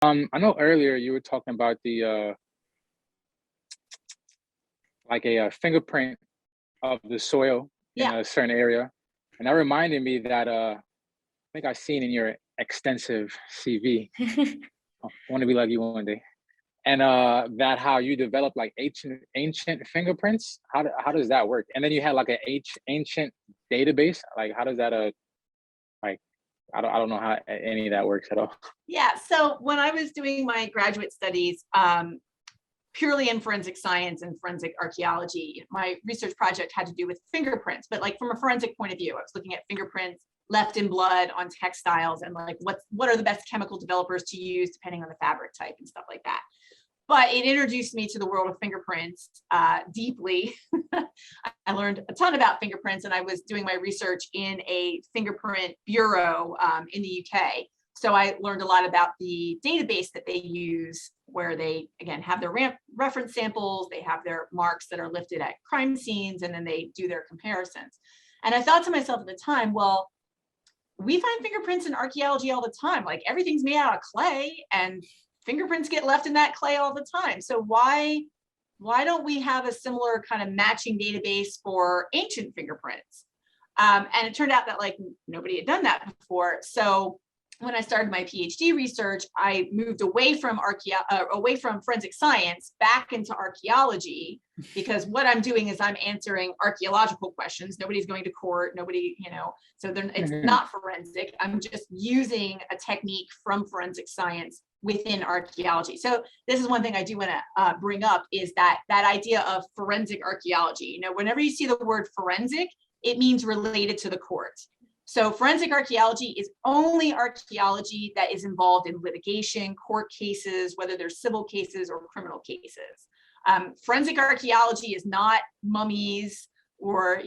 I know earlier you were talking about the like a fingerprint of the soil in Yeah. a certain area, and that reminded me that I think I've seen in your extensive CV. I want to be like you one day. And that how you develop like ancient fingerprints. How does that work? And then you had like ancient database. Like how does that like I don't know how any of that works at all. Yeah. So when I was doing my graduate studies, purely in forensic science and forensic archaeology, my research project had to do with fingerprints, but like from a forensic point of view, I was looking at fingerprints left in blood on textiles and like what are the best chemical developers to use depending on the fabric type and stuff like that. But it introduced me to the world of fingerprints deeply. I learned a ton about fingerprints, and I was doing my research in a fingerprint bureau in the UK. So I learned a lot about the database that they use, where they, again, have their reference samples, they have their marks that are lifted at crime scenes, and then they do their comparisons. And I thought to myself at the time, well, we find fingerprints in archaeology all the time. Like everything's made out of clay, and fingerprints get left in that clay all the time. So why don't we have a similar kind of matching database for ancient fingerprints? And it turned out that like nobody had done that before. So when I started my PhD research, I moved away from forensic science back into archaeology, because what I'm doing is I'm answering archaeological questions. Nobody's going to court, nobody, so it's not forensic. I'm just using a technique from forensic science within archaeology. So this is one thing I do want to bring up, is that idea of forensic archaeology. Whenever you see the word forensic, it means related to the court. So forensic archaeology is only archaeology that is involved in litigation, court cases, whether they're civil cases or criminal cases. Forensic archaeology is not mummies or,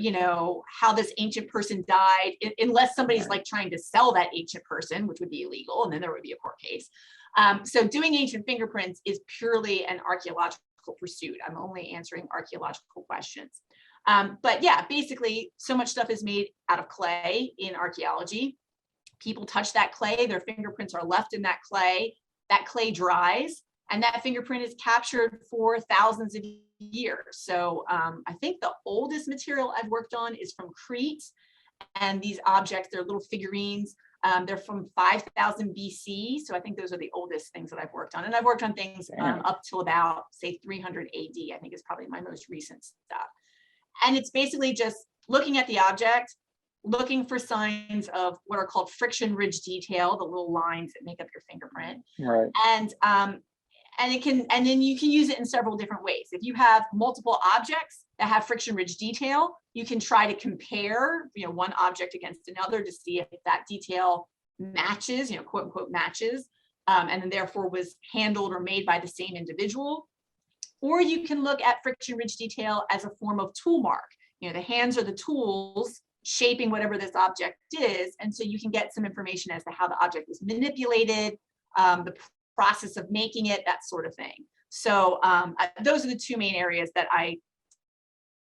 how this ancient person died, unless somebody's like trying to sell that ancient person, which would be illegal, and then there would be a court case. So doing ancient fingerprints is purely an archaeological pursuit. I'm only answering archaeological questions. But yeah, basically, so much stuff is made out of clay in archaeology. People touch that clay, their fingerprints are left in that clay dries, and that fingerprint is captured for thousands of years. So I think the oldest material I've worked on is from Crete, and these objects, they're little figurines. They're from 5000 BC. So I think those are the oldest things that I've worked on. And I've worked on things up till about, say, 300 AD, I think is probably my most recent stuff. And it's basically just looking at the object, looking for signs of what are called friction ridge detail, the little lines that make up your fingerprint. Right. And then you can use it in several different ways. If you have multiple objects that have friction ridge detail, you can try to compare, one object against another to see if that detail matches, quote unquote matches, and then therefore was handled or made by the same individual. Or you can look at friction ridge detail as a form of tool mark. The hands are the tools shaping whatever this object is. And so you can get some information as to how the object was manipulated, the process of making it, that sort of thing. So those are the two main areas that I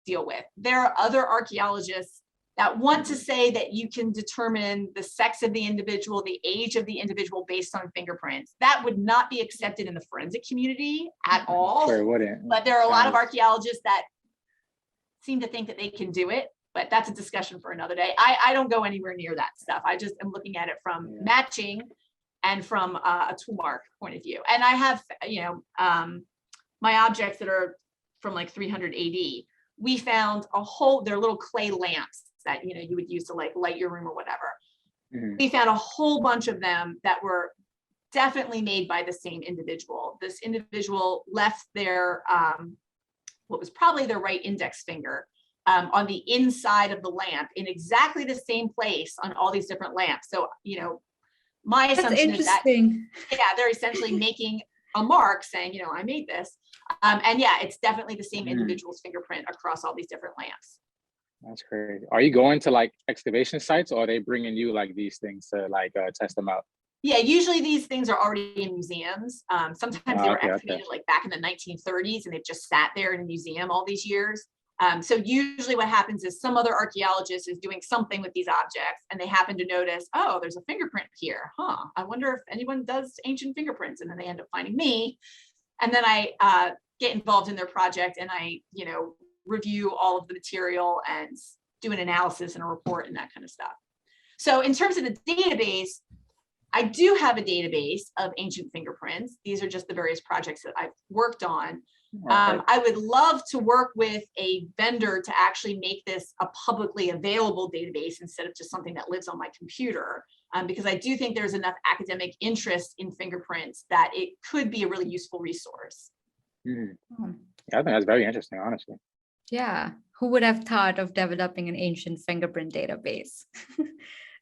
deal with. There are other archaeologists that want to say that you can determine the sex of the individual, the age of the individual based on fingerprints. That would not be accepted in the forensic community at all. Sure wouldn't. But there are a lot of archaeologists that seem to think that they can do it, but that's a discussion for another day. I don't go anywhere near that stuff. I just am looking at it from matching and from a tool mark point of view. And I have, my objects that are from like 300 AD, we found they're little clay lamps that you would use to like light your room or whatever. We found a whole bunch of them that were definitely made by the same individual. This individual left their what was probably their right index finger on the inside of the lamp in exactly the same place on all these different lamps. So my assumption is that they're essentially making a mark saying, I made this. And yeah, it's definitely the same individual's fingerprint across all these different lamps. That's crazy. Are you going to like excavation sites, or are they bringing you like these things to like test them out? Yeah, usually these things are already in museums. Sometimes they were excavated like back in the 1930s, and they've just sat there in a museum all these years. So usually what happens is some other archaeologist is doing something with these objects and they happen to notice, oh, there's a fingerprint here. I wonder if anyone does ancient fingerprints. And then they end up finding me. And then I get involved in their project and I, review all of the material and do an analysis and a report and that kind of stuff. So in terms of the database, I do have a database of ancient fingerprints. These are just the various projects that I've worked on. I would love to work with a vendor to actually make this a publicly available database instead of just something that lives on my computer, because I do think there's enough academic interest in fingerprints that it could be a really useful resource. Yeah, I think that's very interesting, honestly. Yeah, who would have thought of developing an ancient fingerprint database?